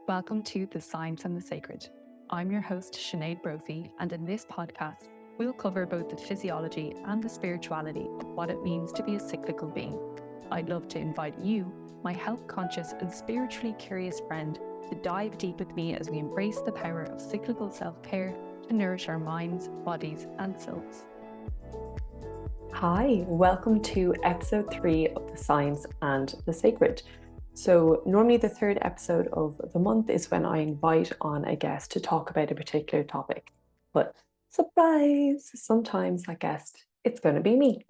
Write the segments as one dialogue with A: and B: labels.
A: Welcome to The Science and the Sacred. I'm your host, Sinead Brophy, and in this podcast, we'll cover both the physiology and the spirituality of what it means to be a cyclical being. I'd love to invite you, my health-conscious and spiritually curious friend, to dive deep with me as we embrace the power of cyclical self-care to nourish our minds, bodies, and souls.
B: Hi, welcome to episode 3 of The Science and the Sacred. So normally the third episode of the month is when I invite on a guest to talk about a particular topic. But surprise, sometimes that guest, it's going to be me.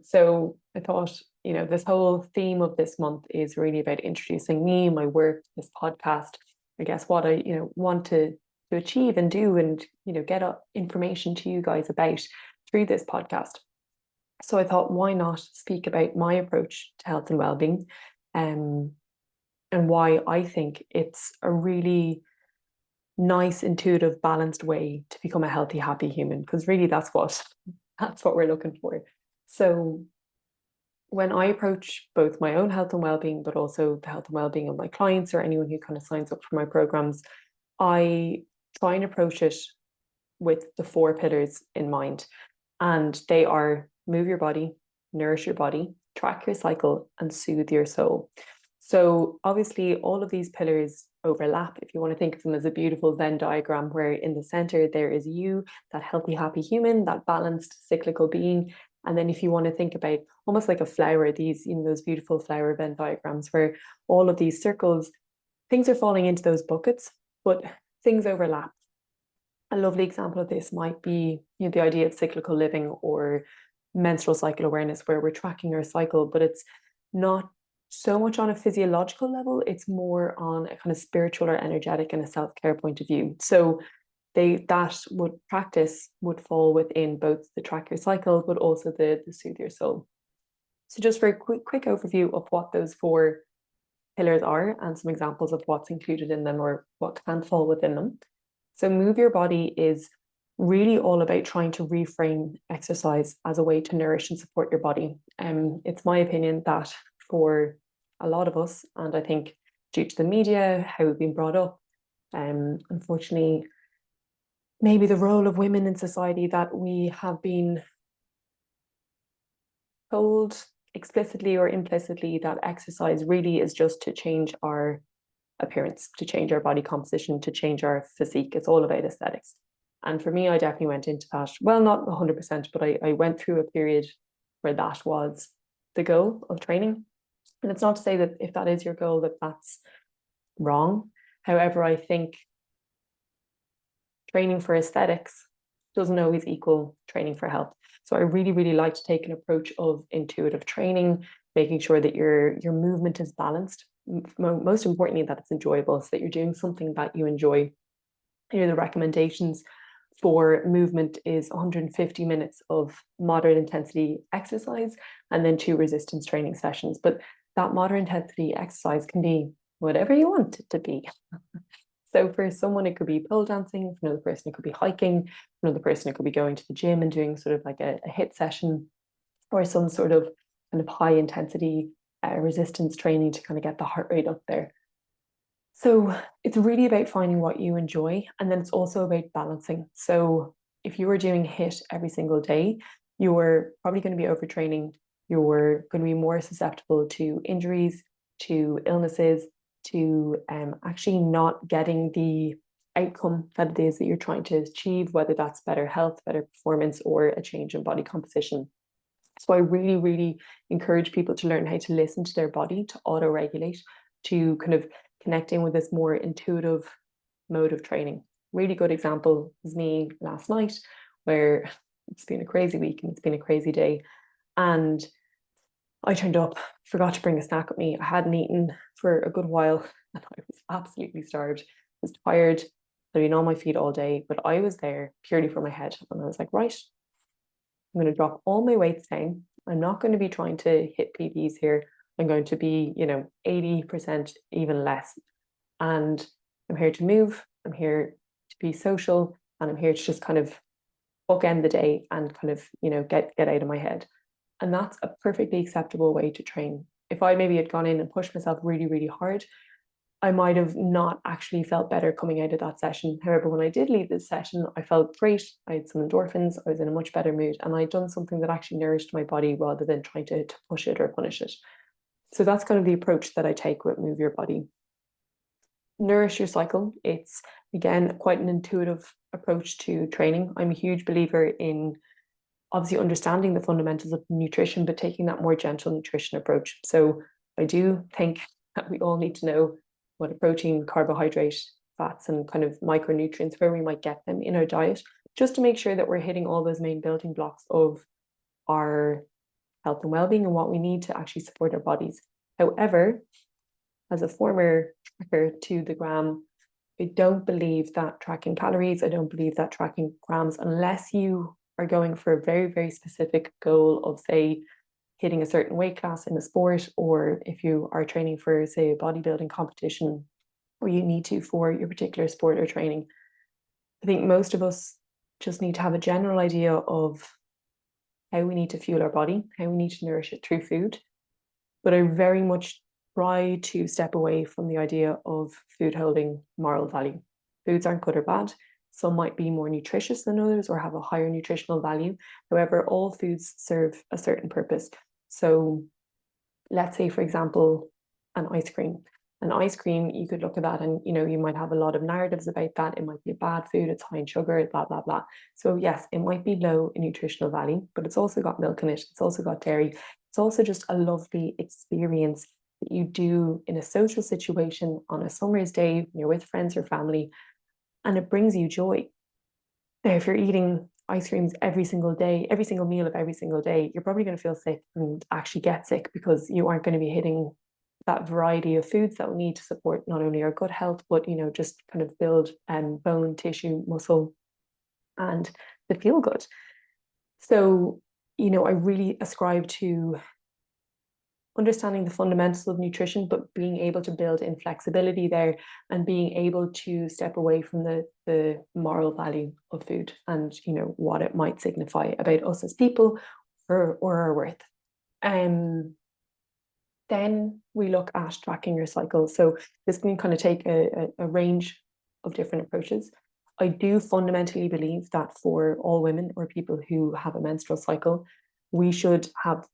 B: So I thought, this whole theme of this month is really about introducing me, my work, this podcast, I guess what I, want to achieve and do and, get information to you guys about through this podcast. So I thought, why not speak about my approach to health and well-being, and why I think it's a really nice, intuitive, balanced way to become a healthy, happy human. Because really, that's what we're looking for. So when I approach both my own health and well-being, but also the health and well-being of my clients or anyone who kind of signs up for my programs, I try and approach it with the 4 pillars in mind. And they are: move your body, nourish your body, track your cycle, and soothe your soul. So obviously all of these pillars overlap. If you want to think of them as a beautiful Venn diagram, where in the center there is you, that healthy, happy human, that balanced cyclical being. And then if you want to think about almost like a flower, these, those beautiful flower Venn diagrams where all of these circles, things are falling into those buckets, but things overlap. A lovely example of this might be the idea of cyclical living or menstrual cycle awareness, where we're tracking our cycle, but it's not so much on a physiological level, it's more on a kind of spiritual or energetic and a self-care point of view. So practice would fall within both the track your cycle, but also the soothe your soul. So just for a quick overview of what those 4 pillars are and some examples of what's included in them or what can fall within them. So move your body is really all about trying to reframe exercise as a way to nourish and support your body. It's my opinion that for a lot of us, and I think due to the media, how we've been brought up, unfortunately, maybe the role of women in society, that we have been told explicitly or implicitly that exercise really is just to change our appearance, to change our body composition, to change our physique. It's all about aesthetics. And for me, I definitely went into that. Well, not 100%, but I went through a period where that was the goal of training. And it's not to say that if that is your goal, that that's wrong. However, I think training for aesthetics doesn't always equal training for health. So I really, really like to take an approach of intuitive training, making sure that your movement is balanced. Most importantly, that it's enjoyable, so that you're doing something that you enjoy. The recommendations for movement is 150 minutes of moderate intensity exercise and then 2 resistance training sessions. But that moderate intensity exercise can be whatever you want it to be. So for someone, it could be pole dancing. For another person, it could be hiking. For another person, it could be going to the gym and doing sort of like a HIIT session or some sort of kind of high intensity resistance training to kind of get the heart rate up there. So it's really about finding what you enjoy, and then it's also about balancing. So if you are doing HIIT every single day, you're probably going to be overtraining. You're going to be more susceptible to injuries, to illnesses, to actually not getting the outcome that it is that you're trying to achieve, whether that's better health, better performance, or a change in body composition. So I really, really encourage people to learn how to listen to their body, to auto-regulate, to kind of connecting with this more intuitive mode of training. Really good example is me last night, where it's been a crazy week and it's been a crazy day. And I turned up, forgot to bring a snack with me. I hadn't eaten for a good while and I was absolutely starved. I was tired. I'd been on my feet all day, but I was there purely for my head. And I was like, right, I'm going to drop all my weights down. I'm not going to be trying to hit PBs here. I'm going to be, 80%, even less. And I'm here to move. I'm here to be social. And I'm here to just kind of bookend the day and kind of, get out of my head. And that's a perfectly acceptable way to train. if I maybe had gone in and pushed myself really, really hard, I might have not actually felt better coming out of that session. However, when I did leave this session, I felt great. I had some endorphins, I was in a much better mood, and I'd done something that actually nourished my body rather than trying to push it or punish it. So that's kind of the approach that I take with Move Your Body. Nourish Your Cycle. It's, again, quite an intuitive approach to training. I'm a huge believer in obviously understanding the fundamentals of nutrition, but taking that more gentle nutrition approach. So I do think that we all need to know what a protein, carbohydrate, fats, and kind of micronutrients, where we might get them in our diet, just to make sure that we're hitting all those main building blocks of our health and well-being and what we need to actually support our bodies. However, as a former tracker to the gram, I don't believe that tracking calories, I don't believe that tracking grams, unless you are going for a very, very specific goal of, say, hitting a certain weight class in a sport, or if you are training for, say, a bodybuilding competition, or you need to for your particular sport or training. I think most of us just need to have a general idea of how we need to fuel our body, how we need to nourish it through food. But I very much try to step away from the idea of food holding moral value. Foods aren't good or bad. Some might be more nutritious than others or have a higher nutritional value. However, all foods serve a certain purpose. So let's say, for example, an ice cream. An ice cream, you could look at that and, you might have a lot of narratives about that. It might be a bad food, it's high in sugar, blah, blah, blah. So yes, it might be low in nutritional value, but it's also got milk in it. It's also got dairy. It's also just a lovely experience that you do in a social situation on a summer's day when you're with friends or family, and it brings you joy. Now, if you're eating ice creams every single day, every single meal of every single day, you're probably going to feel sick and actually get sick because you aren't going to be hitting that variety of foods that we need to support not only our gut health, but, just kind of build bone, tissue, muscle, and to feel good. So, I really ascribe to understanding the fundamentals of nutrition, but being able to build in flexibility there and being able to step away from the moral value of food and, what it might signify about us as people or our worth. Then we look at tracking your cycle. So this can kind of take a range of different approaches. I do fundamentally believe that for all women or people who have a menstrual cycle, we should have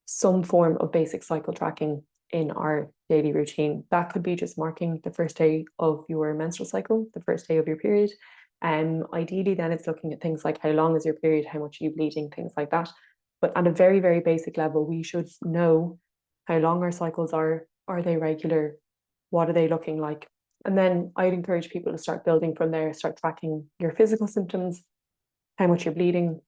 B: some form of basic cycle tracking in our daily routine. That could be just marking the first day of your menstrual cycle, the first day of your period. Ideally, then it's looking at things like how long is your period, how much are you bleeding, things like that. But at a very, very basic level, we should know how long our cycles are they regular, what are they looking like? And then I'd encourage people to start building from there, start tracking your physical symptoms, how much you're bleeding,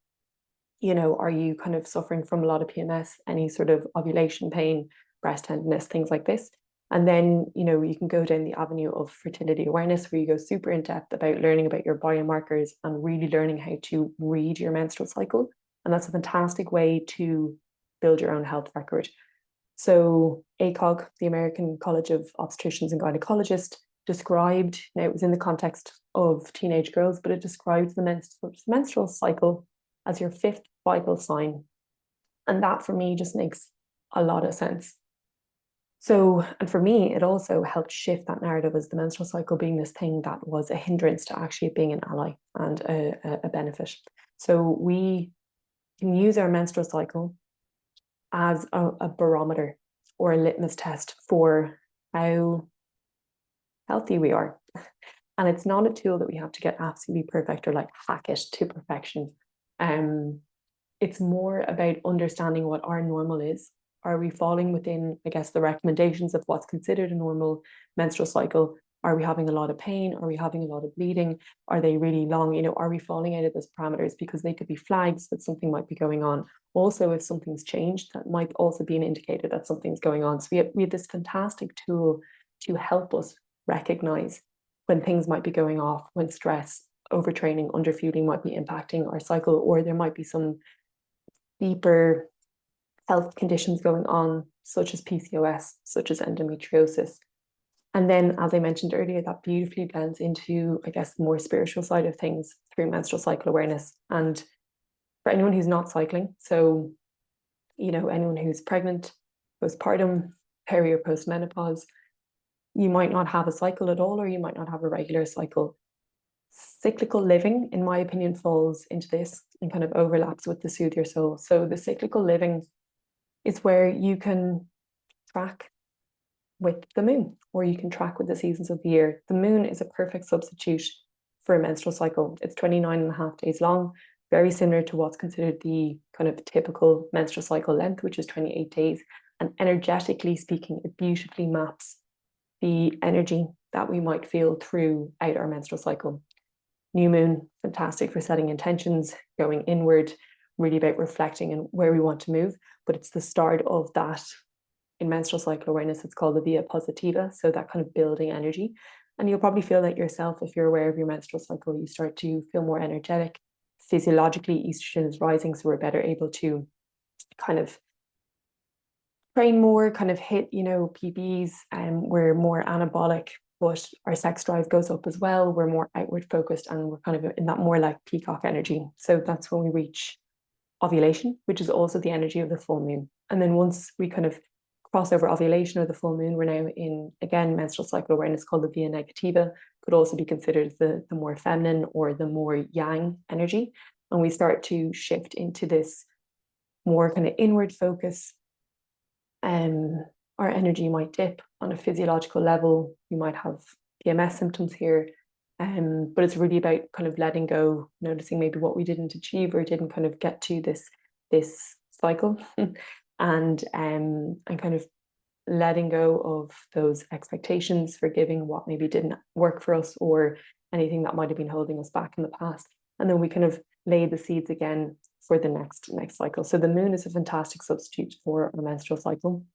B: are you kind of suffering from a lot of PMS, any sort of ovulation pain, breast tenderness, things like this. And then, you can go down the avenue of fertility awareness, where you go super in depth about learning about your biomarkers and really learning how to read your menstrual cycle. And that's a fantastic way to build your own health record. So ACOG, the American College of Obstetricians and Gynecologists, described, now it was in the context of teenage girls, but it described the menstrual cycle as your fifth vital sign. And that for me just makes a lot of sense. So, and for me, it also helped shift that narrative as the menstrual cycle being this thing that was a hindrance to actually being an ally and a benefit. So we can use our menstrual cycle as a barometer or a litmus test for how healthy we are. And it's not a tool that we have to get absolutely perfect or like hack it to perfection. It's more about understanding what our normal is. Are we falling within, I guess, the recommendations of what's considered a normal menstrual cycle? Are we having a lot of pain? Are we having a lot of bleeding? Are they really long? Are we falling out of those parameters? Because they could be flags that something might be going on. Also, if something's changed, that might also be an indicator that something's going on. So we have this fantastic tool to help us recognize when things might be going off, when stress, overtraining, underfueling might be impacting our cycle, or there might be some deeper health conditions going on, such as PCOS, such as endometriosis. And then, as I mentioned earlier, that beautifully blends into, I guess, the more spiritual side of things through menstrual cycle awareness. And for anyone who's not cycling, so, anyone who's pregnant, postpartum, peri or postmenopause, you might not have a cycle at all, or you might not have a regular cycle. Cyclical living, in my opinion, falls into this and kind of overlaps with the Soothe Your Soul. So the cyclical living is where you can track with the moon, or you can track with the seasons of the year. The moon is a perfect substitute for a menstrual cycle. It's 29.5 days long, very similar to what's considered the kind of typical menstrual cycle length, which is 28 days. And energetically speaking, it beautifully maps the energy that we might feel throughout our menstrual cycle. New moon, fantastic for setting intentions, going inward, really about reflecting and where we want to move. But it's the start of that. In menstrual cycle awareness, it's called the via positiva, so that kind of building energy. And you'll probably feel that yourself if you're aware of your menstrual cycle. You start to feel more energetic. Physiologically, estrogen is rising, so we're better able to kind of train more, kind of hit, PBs, and we're more anabolic, but our sex drive goes up as well. We're more outward focused, and we're kind of in that more like peacock energy. So that's when we reach ovulation, which is also the energy of the full moon. And then once we kind of cross over ovulation or the full moon, we're now in, again, menstrual cycle awareness, called the via negativa. Could also be considered the more feminine or the more yang energy. And we start to shift into this more kind of inward focus. Our energy might dip on a physiological level. You might have PMS symptoms here. But it's really about kind of letting go, noticing maybe what we didn't achieve or didn't kind of get to this cycle, and kind of letting go of those expectations, forgiving what maybe didn't work for us or anything that might have been holding us back in the past. And then we kind of lay the seeds again for the next cycle. So the moon is a fantastic substitute for a menstrual cycle.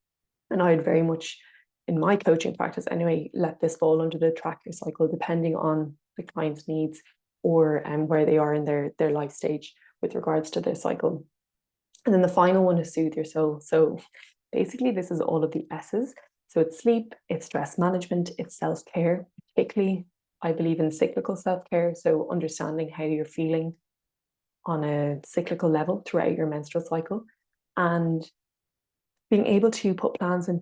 B: And I'd very much, in my coaching practice anyway, let this fall under the track your cycle, depending on the client's needs or where they are in their life stage with regards to their cycle. And then the final one is Soothe Your Soul. So basically, this is all of the S's. So it's sleep, it's stress management, it's self-care. Particularly, I believe in cyclical self-care. So understanding how you're feeling on a cyclical level throughout your menstrual cycle, and being able to put plans in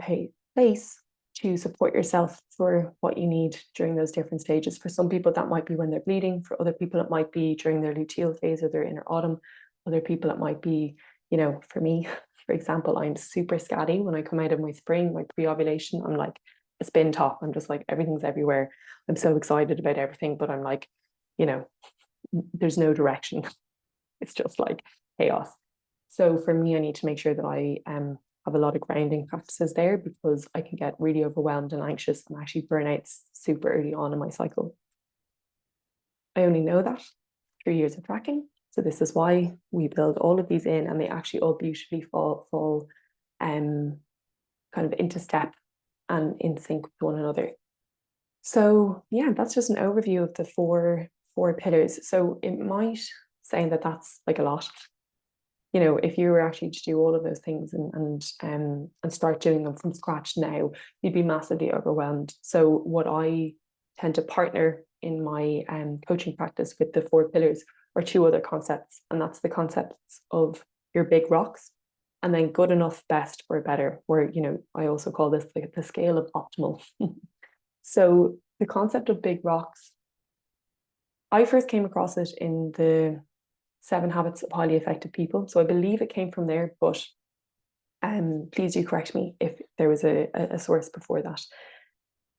B: place to support yourself for what you need during those different stages. For some people, that might be when they're bleeding. For other people, it might be during their luteal phase or their inner autumn. Other people, it might be, for me, for example, I'm super scatty when I come out of my spring, my pre-ovulation. I'm like a spin top. I'm just like, everything's everywhere. I'm so excited about everything, but I'm like, there's no direction. It's just like chaos. So for me, I need to make sure that I have a lot of grounding practices there, because I can get really overwhelmed and anxious and actually burn out super early on in my cycle. I only know that through years of tracking. So this is why we build all of these in, and they actually all beautifully fall kind of into step and in sync with one another. So yeah, that's just an overview of the four pillars. So it might sound that that's like a lot. If you were actually to do all of those things and start doing them from scratch now, you'd be massively overwhelmed. So what I tend to partner in my coaching practice with the four pillars are two other concepts, and that's the concepts of your big rocks, and then good enough, best, or better, where I also call this like the scale of optimal. So the concept of big rocks, I first came across it in the 7 Habits of Highly Effective People. So I believe it came from there, but please do correct me if there was a source before that.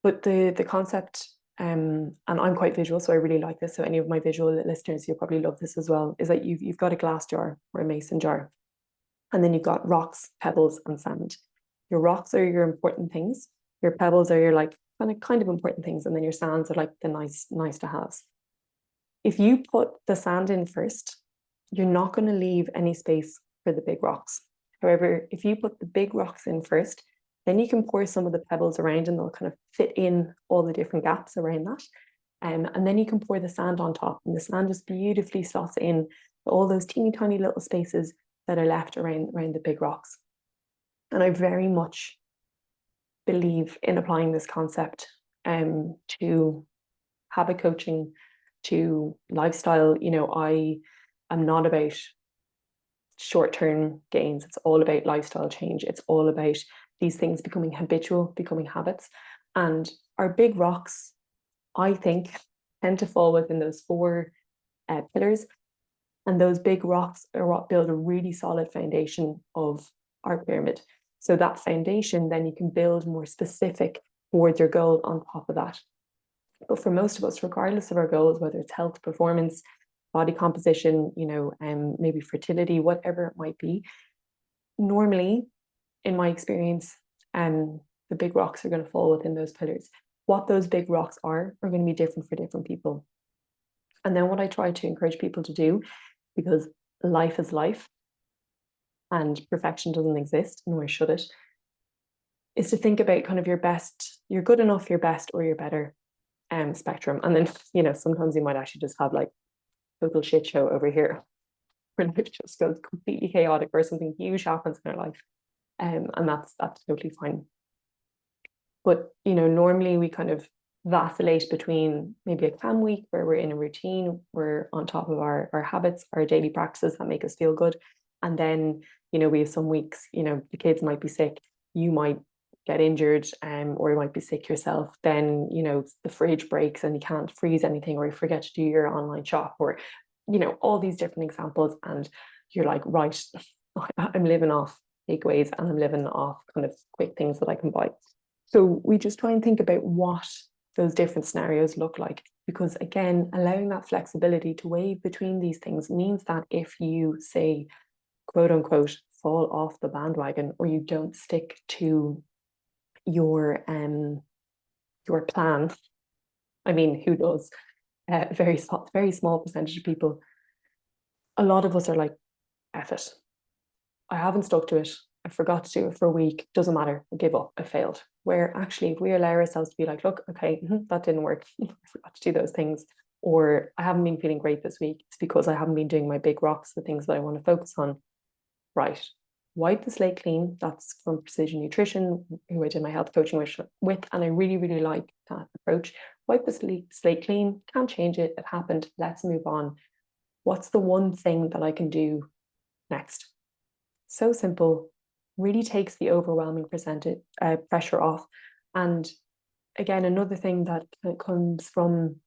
B: But the concept, and I'm quite visual, so I really like this. So any of my visual listeners, you'll probably love this as well, is that you've got a glass jar or a mason jar, and then you've got rocks, pebbles, and sand. Your rocks are your important things. Your pebbles are your like kind of important things, and then your sands are like the nice to haves. If you put the sand in first, you're not going to leave any space for the big rocks. However, if you put the big rocks in first, then you can pour some of the pebbles around, and they'll kind of fit in all the different gaps around that. And then you can pour the sand on top, and the sand just beautifully slots in all those teeny tiny little spaces that are left around the big rocks. And I very much believe in applying this concept to habit coaching, to lifestyle. I am not about short-term gains. It's all about lifestyle change. It's all about these things becoming habitual, becoming habits. And our big rocks, I think, tend to fall within those four pillars. And those big rocks are what build a really solid foundation of our pyramid. So that foundation, then you can build more specific towards your goal on top of that. But for most of us, regardless of our goals, whether it's health, performance, body composition, maybe fertility, whatever it might be, normally, in my experience, the big rocks are going to fall within those pillars. What those big rocks are going to be different for different people. And then what I try to encourage people to do, because life is life and perfection doesn't exist, nor should it, is to think about kind of your best, your good enough, your best, or your better spectrum. And then, sometimes you might actually just have like total shit show over here where life just goes completely chaotic or something huge happens in our life. And that's totally fine. But, normally we kind of vacillate between maybe a calm week where we're in a routine, we're on top of our habits, our daily practices that make us feel good. And then, we have some weeks, the kids might be sick, you might get injured, or you might be sick yourself. Then, the fridge breaks and you can't freeze anything, or you forget to do your online shop, or, all these different examples. And you're like, right, I'm living off takeaways and I'm living off kind of quick things that I can buy. So we just try and think about what those different scenarios look like, because again, allowing that flexibility to wave between these things means that if you say, quote unquote, fall off the bandwagon, or you don't stick to your plan, I mean, who does? Very small percentage of people. A lot of us are like, F it. I haven't stuck to it. I forgot to do it for a week. Doesn't matter. I give up. I failed. Where actually, if we allow ourselves to be like, look, okay, that didn't work. I forgot to do those things. Or I haven't been feeling great this week. It's because I haven't been doing my big rocks, the things that I want to focus on. Right. Wipe the slate clean. That's from Precision Nutrition, who I did my health coaching with. And I really, really like that approach. Wipe the slate clean. Can't change it. It happened. Let's move on. What's the one thing that I can do next? So simple, really takes the overwhelming pressure off. And again, another thing that comes from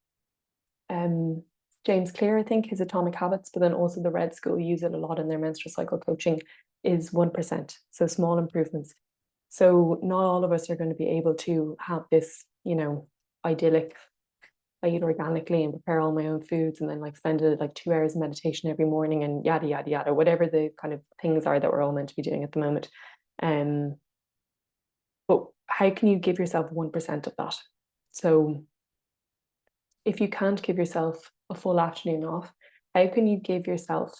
B: James Clear, I think, his Atomic Habits, but then also the Red School use it a lot in their menstrual cycle coaching, is 1%. So small improvements. So not all of us are going to be able to have this, idyllic, I eat organically and prepare all my own foods and then like spend like 2 hours of meditation every morning and yada, yada, yada, whatever the kind of things are that we're all meant to be doing at the moment. But how can you give yourself 1% of that? So if you can't give yourself a full afternoon off, how can you give yourself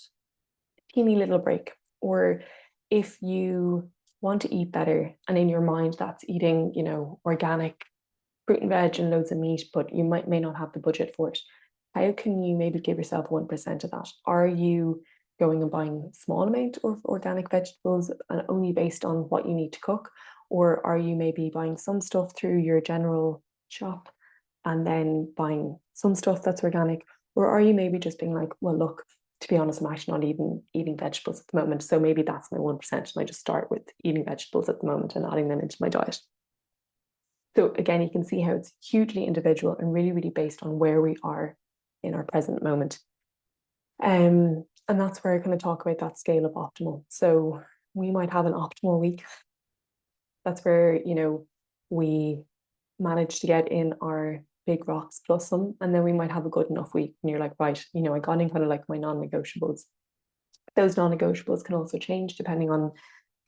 B: a teeny little break? Or if you want to eat better and in your mind that's eating, organic fruit and veg and loads of meat, but you may not have the budget for it. How can you maybe give yourself 1% of that? Are you going and buying a small amount of organic vegetables and only based on what you need to cook? Or are you maybe buying some stuff through your general shop and then buying some stuff that's organic? Or are you maybe just being like, well, look, to be honest, I'm actually not even eating vegetables at the moment. So maybe that's my 1%. And I just start with eating vegetables at the moment and adding them into my diet. So again, you can see how it's hugely individual and really, really based on where we are in our present moment. And that's where I kind of talk about that scale of optimal. So we might have an optimal week. That's where, we manage to get in our big rocks plus some, and then we might have a good enough week. And you're like, right, I got in kind of like my non-negotiables. Those non-negotiables can also change depending on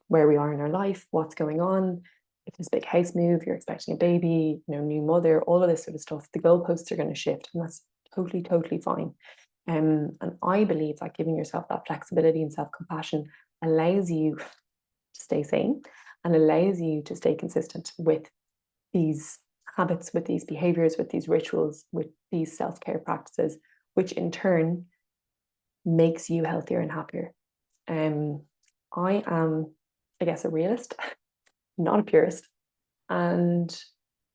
B: where we are in our life, what's going on. If there's a big house move, you're expecting a baby, new mother, all of this sort of stuff, the goalposts are going to shift, and that's totally, totally fine. And I believe that giving yourself that flexibility and self-compassion allows you to stay sane and allows you to stay consistent with these habits, with these behaviors, with these rituals, with these self-care practices, which in turn makes you healthier and happier. I am, I guess, a realist, not a purist, and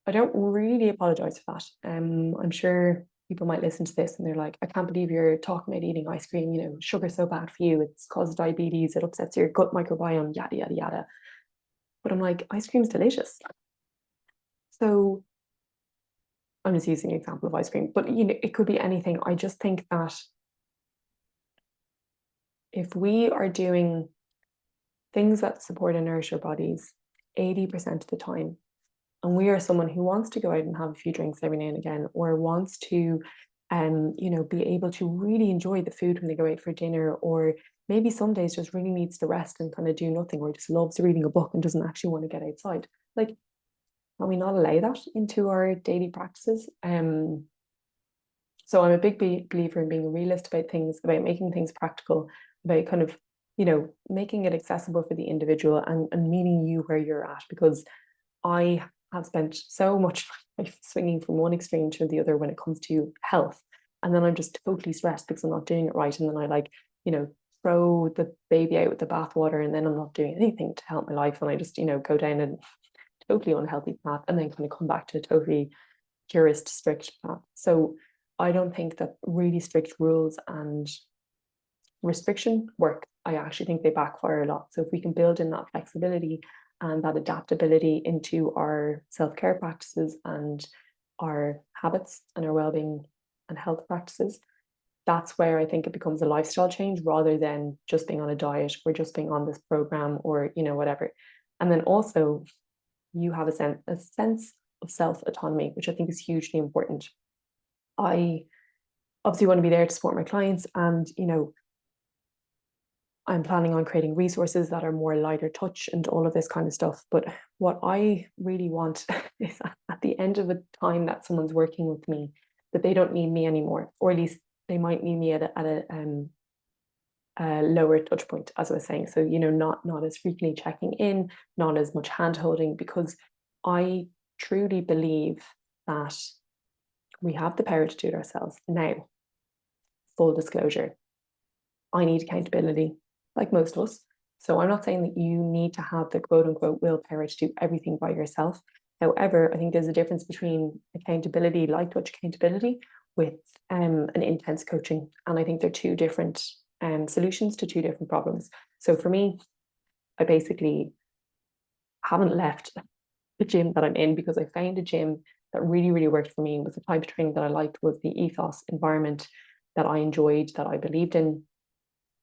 B: I don't really apologize for that. I'm sure people might listen to this and they're like, I can't believe you're talking about eating ice cream, sugar's so bad for you, it's caused diabetes, it upsets your gut microbiome, yada, yada, yada. But I'm like, ice cream's delicious. So I'm just using an example of ice cream, but it could be anything. I just think that if we are doing things that support and nourish our bodies 80% of the time, and we are someone who wants to go out and have a few drinks every now and again, or wants to be able to really enjoy the food when they go out for dinner, or maybe some days just really needs to rest and kind of do nothing, or just loves reading a book and doesn't actually want to get outside. Like, can we not allow that into our daily practices? So I'm a big believer in being a realist about things, about making things practical, about kind of, making it accessible for the individual, and meeting you where you're at, because I have spent so much life swinging from one extreme to the other when it comes to health. And then I'm just totally stressed because I'm not doing it right. And then I throw the baby out with the bathwater, and then I'm not doing anything to help my life. And I just, go down a totally unhealthy path, and then kind of come back to a totally purist, strict path. So I don't think that really strict rules and restriction work. I actually think they backfire a lot. So if we can build in that flexibility and that adaptability into our self-care practices and our habits and our well-being and health practices, that's where I think it becomes a lifestyle change rather than just being on a diet or just being on this program or whatever. And then also you have a sense of self-autonomy, which I think is hugely important. I obviously want to be there to support my clients, and I'm planning on creating resources that are more lighter touch and all of this kind of stuff. But what I really want is at the end of a time that someone's working with me, that they don't need me anymore, or at least they might need me at a lower touch point, as I was saying. So, not as frequently checking in, not as much hand holding, because I truly believe that we have the power to do it ourselves. Now, full disclosure, I need accountability, like most of us. So I'm not saying that you need to have the quote unquote willpower to do everything by yourself. However, I think there's a difference between accountability, light touch accountability, with an intense coaching. And I think they're two different solutions to two different problems. So for me, I basically haven't left the gym that I'm in because I found a gym that really, really worked for me. Was the type of training that I liked, was the ethos environment that I enjoyed, that I believed in.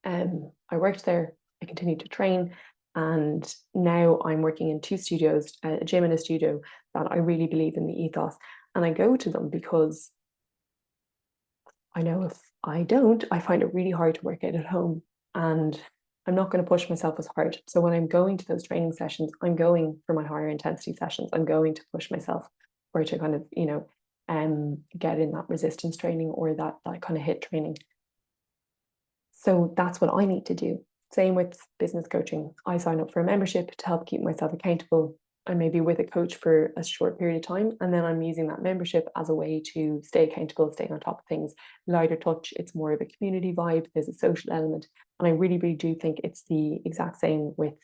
B: I worked there, I continued to train, and now I'm working in two studios, a gym and a studio, that I really believe in the ethos. And I go to them because I know if I don't, I find it really hard to work out at home. And I'm not going to push myself as hard. So when I'm going to those training sessions, I'm going for my higher intensity sessions. I'm going to push myself, or to kind of, get in that resistance training, or that kind of HIIT training. So that's what I need to do. Same with business coaching. I sign up for a membership to help keep myself accountable. I may be with a coach for a short period of time, and then I'm using that membership as a way to stay accountable, stay on top of things. Lighter touch, it's more of a community vibe, there's a social element. And I really, really do think it's the exact same with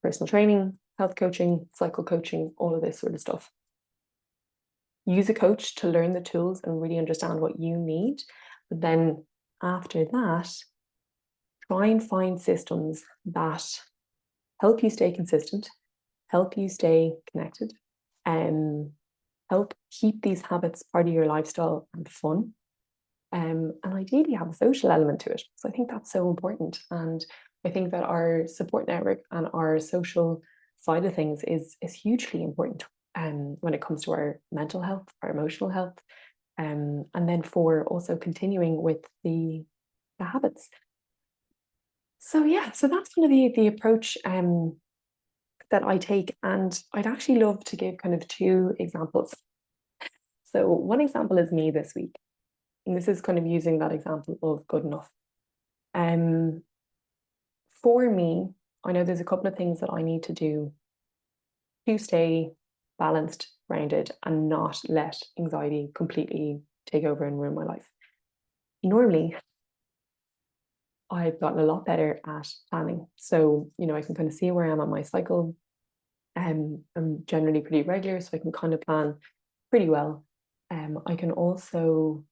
B: personal training, health coaching, cycle coaching, all of this sort of stuff. Use a coach to learn the tools and really understand what you need. But then after that, try and find systems that help you stay consistent, help you stay connected, and help keep these habits part of your lifestyle and fun. And ideally have a social element to it. So I think that's so important. And I think that our support network and our social side of things is hugely important when it comes to our mental health, our emotional health, and then for also continuing with the habits. So yeah, so that's kind of the approach that I take, and I'd actually love to give kind of two examples. So one example is me this week, and this is kind of using that example of good enough. For me, I know there's a couple of things that I need to do to stay balanced, grounded, and not let anxiety completely take over and ruin my life. Normally, I've gotten a lot better at planning. So, I can kind of see where I am on my cycle. I'm generally pretty regular, so I can kind of plan pretty well. I can also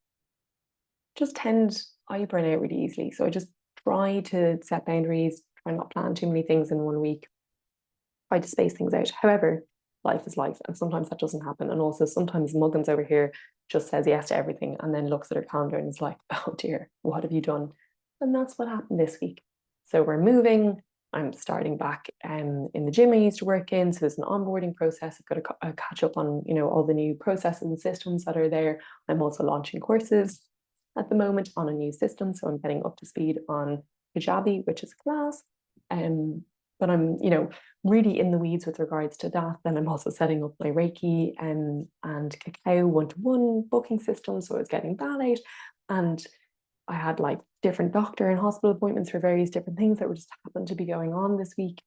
B: I burn out really easily. So I just try to set boundaries, try not plan too many things in one week. try to space things out. However, life is life, and sometimes that doesn't happen. And also sometimes Muggins over here just says yes to everything and then looks at her calendar and is like, oh dear, what have you done? And that's what happened this week. So we're moving. I'm starting back in the gym I used to work in. So there's an onboarding process. I've got to catch up on, all the new processes and systems that are there. I'm also launching courses at the moment on a new system. So I'm getting up to speed on Kajabi, which is class. But I'm, really in the weeds with regards to that. Then I'm also setting up my Reiki and cacao one-to-one booking system. So I was getting that out. And I had like different doctor and hospital appointments for various different things that were just happened to be going on this week.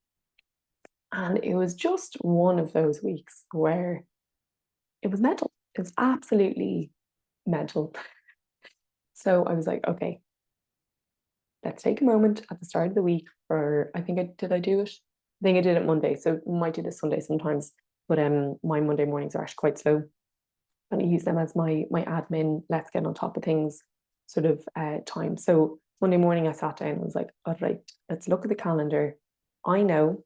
B: And it was just one of those weeks where it was mental. It was absolutely mental. So I was like, okay, let's take a moment at the start of the week for, I think did I do it? I think I did it Monday. So I might do this Sunday sometimes, but my Monday mornings are actually quite slow. And I use them as my admin, let's get on top of things sort of time. So Monday morning I sat down and was like, all right, let's look at the calendar. I know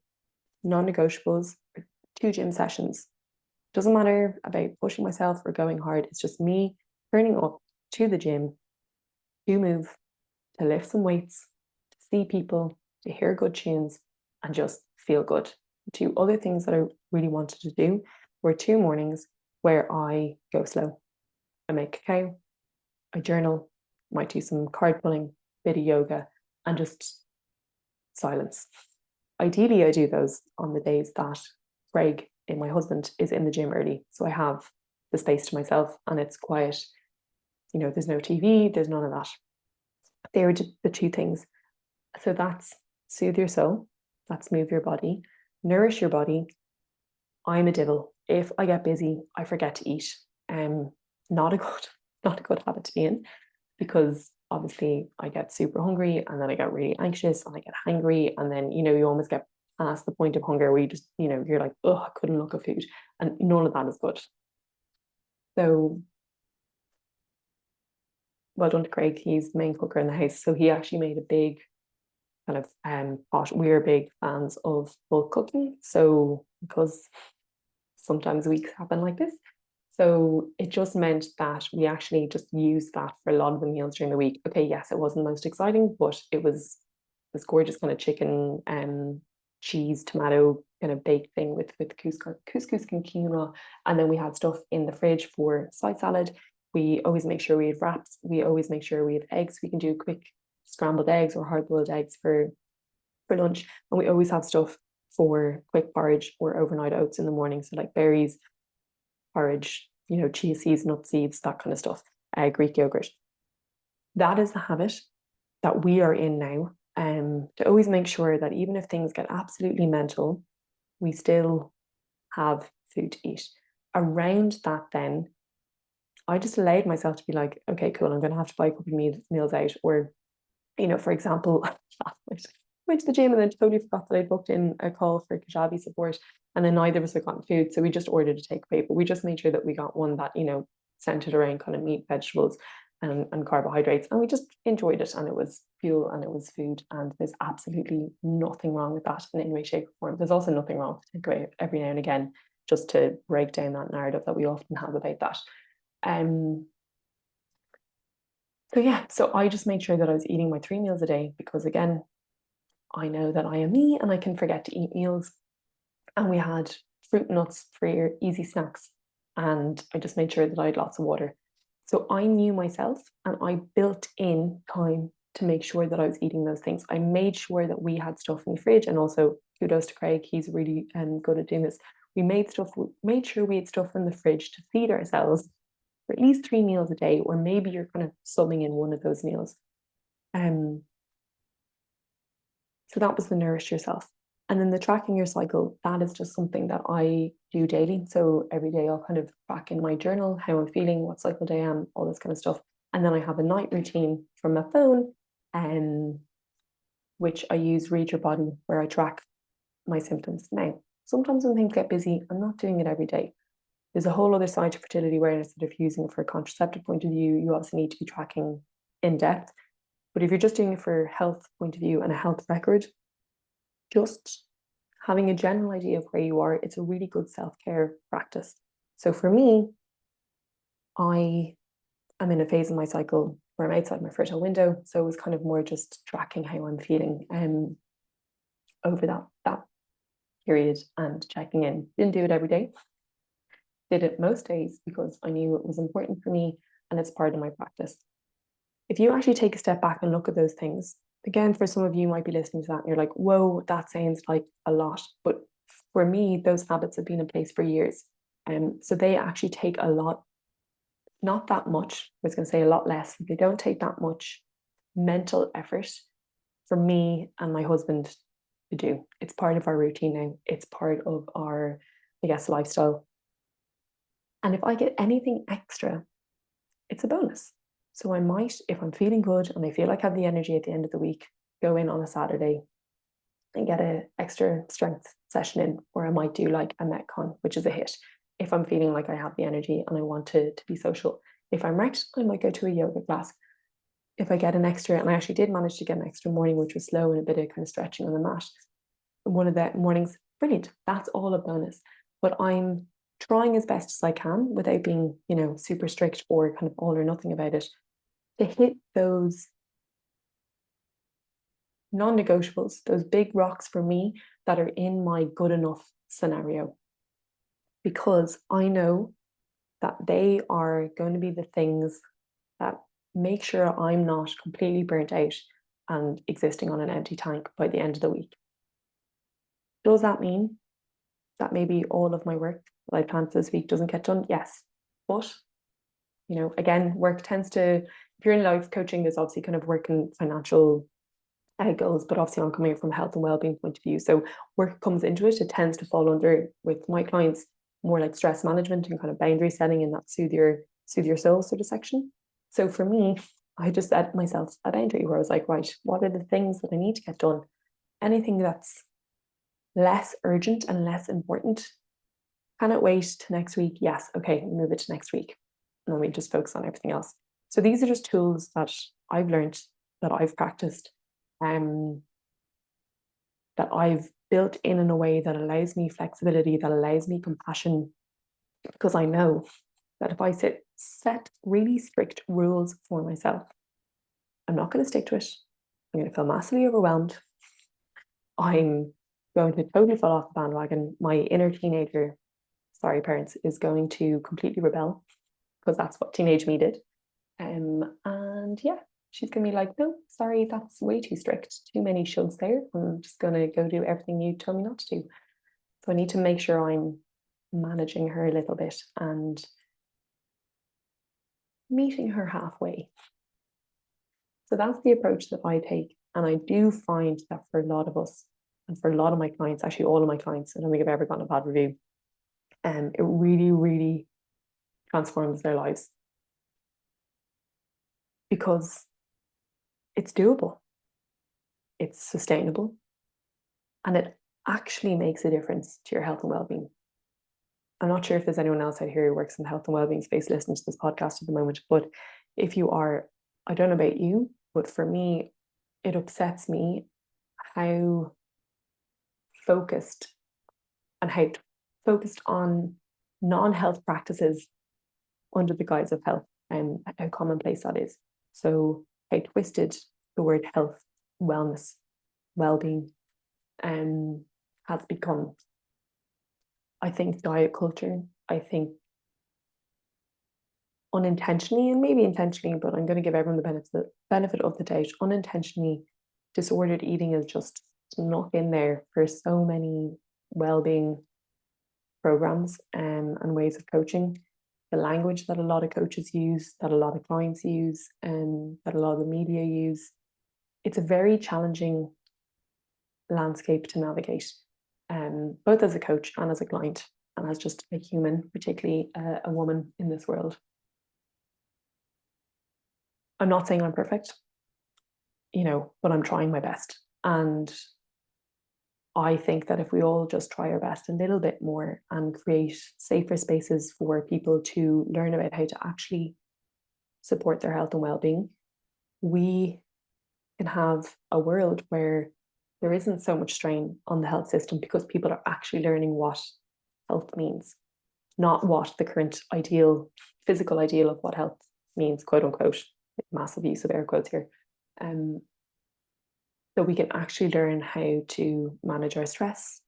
B: non-negotiables are 2 gym sessions. Doesn't matter about pushing myself or going hard. It's just me turning up to the gym to move, to lift some weights, to see people, to hear good tunes, and just feel good. 2 other things that I really wanted to do were 2 mornings where I go slow. I make cacao, I journal, might do some card pulling, bit of yoga, and just silence. Ideally, I do those on the days that Greg, my husband, is in the gym early. So I have the space to myself and it's quiet. There's no TV, there's none of that. They were the 2 things. So that's soothe your soul, that's move your body, nourish your body. I'm a devil. If I get busy, I forget to eat. Not a good habit to be in, because obviously I get super hungry and then I get really anxious and I get hangry, and then you almost get past the point of hunger where you just you're like, oh, I couldn't look at food, and none of that is good. So well done to Craig. He's the main cooker in the house, so he actually made a big kind of pot. We're big fans of bulk cooking, so because sometimes weeks happen like this. So it just meant that we actually just used that for a lot of the meals during the week. Okay, yes, it wasn't the most exciting, but it was this gorgeous kind of chicken cheese, tomato kind of baked thing with couscous and quinoa. And then we had stuff in the fridge for side salad. We always make sure we have wraps. We always make sure we have eggs. We can do quick scrambled eggs or hard-boiled eggs for lunch. And we always have stuff for quick porridge or overnight oats in the morning. So like berries, porridge, chia seeds, nut seeds, that kind of stuff, Greek yogurt. That is the habit that we are in now. To always make sure that even if things get absolutely mental, we still have food to eat. Around that then, I just allowed myself to be like, okay, cool, I'm going to have to buy a couple of meals out. Or, for example, last night, went to the gym and then totally forgot that I booked in a call for Kajabi support, and then neither of us had gotten food, so we just ordered a takeaway. But we just made sure that we got one that centered around kind of meat, vegetables, and carbohydrates, and we just enjoyed it. And it was fuel and it was food, and there's absolutely nothing wrong with that in any way, shape, or form. There's also nothing wrong with takeaway every now and again, just to break down that narrative that we often have about that. So yeah, so I just made sure that I was eating my 3 meals a day, because again, I know that I am me and I can forget to eat meals. And we had fruit and nuts for your easy snacks. And I just made sure that I had lots of water. So I knew myself and I built in time to make sure that I was eating those things. I made sure that we had stuff in the fridge, and also kudos to Craig, he's really good at doing this. We made sure we had stuff in the fridge to feed ourselves for at least 3 meals a day, or maybe you're kind of subbing in one of those meals. So that was the nourish yourself. And then the tracking your cycle, that is just something that I do daily. So every day I'll kind of track in my journal how I'm feeling, what cycle day I am, all this kind of stuff. And then I have a night routine from my phone, which I use Read Your Body, where I track my symptoms. Now, sometimes when things get busy, I'm not doing it every day. There's a whole other side to fertility awareness that if you're using it for a contraceptive point of view, you also need to be tracking in depth. But if you're just doing it for health point of view and a health record, just having a general idea of where you are, it's a really good self-care practice. So for me, I am in a phase in my cycle where I'm outside my fertile window. So it was kind of more just tracking how I'm feeling over that period and checking in. Didn't do it every day. Did it most days because I knew it was important for me and it's part of my practice. If you actually take a step back and look at those things, again, for some of you, you might be listening to that and you're like, whoa, that sounds like a lot. But for me, those habits have been in place for years. So they actually take a lot, not that much, I was going to say a lot less. They don't take that much mental effort for me and my husband to do. It's part of our routine now. It's part of our, I guess, lifestyle. And if I get anything extra, it's a bonus. So I might, if I'm feeling good and I feel like I have the energy at the end of the week, go in on a Saturday and get an extra strength session in, or I might do like a Metcon, which is a hit. If I'm feeling like I have the energy and I want to be social. If I'm wrecked, I might go to a yoga class. If I get an extra, and I actually did manage to get an extra morning, which was slow and a bit of kind of stretching on the mat, one of the mornings, brilliant. That's all a bonus. But I'm trying as best as I can without being, super strict or kind of all or nothing about it, to hit those non-negotiables, those big rocks for me that are in my good enough scenario. Because I know that they are going to be the things that make sure I'm not completely burnt out and existing on an empty tank by the end of the week. Does that mean that maybe all of my work that I planned for this week doesn't get done? Yes. But, again, work tends to, if you're in life coaching, there's obviously kind of work and financial goals, but obviously I'm coming from a health and wellbeing point of view. So work comes into it. It tends to fall under, with my clients, more like stress management and kind of boundary setting in that soothe your soul sort of section. So for me, I just set myself a boundary where I was like, right, what are the things that I need to get done? Anything that's less urgent and less important, can it wait to next week? Yes. Okay, move it to next week. And then we just focus on everything else. So these are just tools that I've learned, that I've practiced, that I've built in a way that allows me flexibility, that allows me compassion, because I know that if I set really strict rules for myself, I'm not going to stick to it. I'm going to feel massively overwhelmed. I'm going to totally fall off the bandwagon. My inner teenager, sorry parents, is going to completely rebel, because that's what teenage me did. And yeah, she's gonna be like, no, sorry, that's way too strict. Too many shoulds there. I'm just gonna go do everything you told me not to do. So I need to make sure I'm managing her a little bit and meeting her halfway. So that's the approach that I take. And I do find that for a lot of us, and for a lot of my clients, actually all of my clients, I don't think I've ever gotten a bad review. It really, really transforms their lives, because it's doable, it's sustainable, and it actually makes a difference to your health and well-being. I'm not sure if there's anyone else out here who works in the health and well-being space listening to this podcast at the moment, but if you are, I don't know about you, but for me, it upsets me how focused on non-health practices under the guise of health, and how commonplace that is. So how twisted the word health, wellness, well-being has become. I think diet culture, I think unintentionally and maybe intentionally, but I'm going to give everyone the benefit of the doubt, unintentionally, disordered eating is just snuck in there for so many well-being programs and ways of coaching. The language that a lot of coaches use, that a lot of clients use, and that a lot of the media use, it's a very challenging landscape to navigate, both as a coach and as a client and as just a human, particularly a woman in this world. I'm not saying I'm perfect, but I'm trying my best. And I think that if we all just try our best a little bit more and create safer spaces for people to learn about how to actually support their health and well-being, we can have a world where there isn't so much strain on the health system because people are actually learning what health means, not what the current physical ideal of what health means, quote unquote, massive use of air quotes here. So we can actually learn how to manage our stress,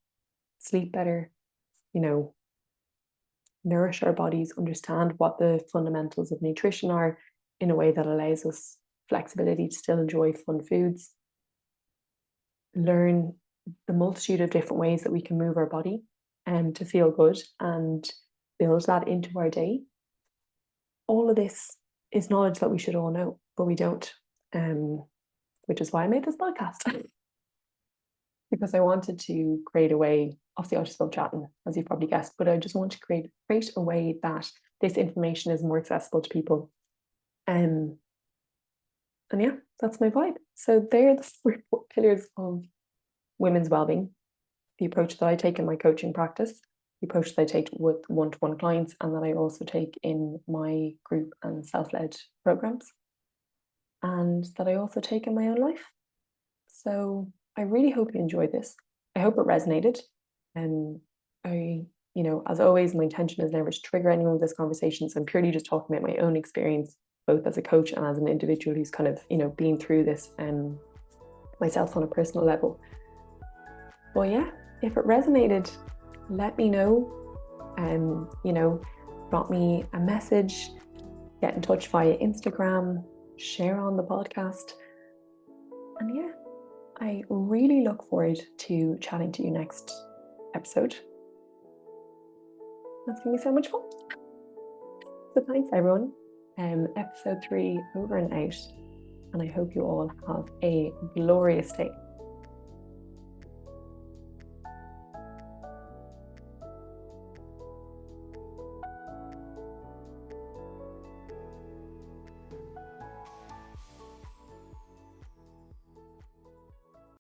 B: sleep better, nourish our bodies, understand what the fundamentals of nutrition are in a way that allows us flexibility to still enjoy fun foods, learn the multitude of different ways that we can move our body to feel good and build that into our day. All of this is knowledge that we should all know, but we don't, which is why I made this podcast. Because I wanted to create a way, obviously I just love chatting, as you've probably guessed, but I just want to create a way that this information is more accessible to people. And yeah, that's my vibe. So they're the 4 pillars of women's wellbeing: the approach that I take in my coaching practice, the approach that I take with one-to-one clients, and that I also take in my group and self-led programs, and that I also take in my own life. So I really hope you enjoyed this. I hope it resonated. And as always, my intention is never to trigger anyone with this conversation. So I'm purely just talking about my own experience, both as a coach and as an individual who's kind of, been through this myself on a personal level. Well, yeah, if it resonated, let me know. Drop me a message, get in touch via Instagram, share on the podcast. And yeah, I really look forward to chatting to you next episode. That's going to be so much fun. So thanks, everyone. Episode 3 over and out. And I hope you all have a glorious day.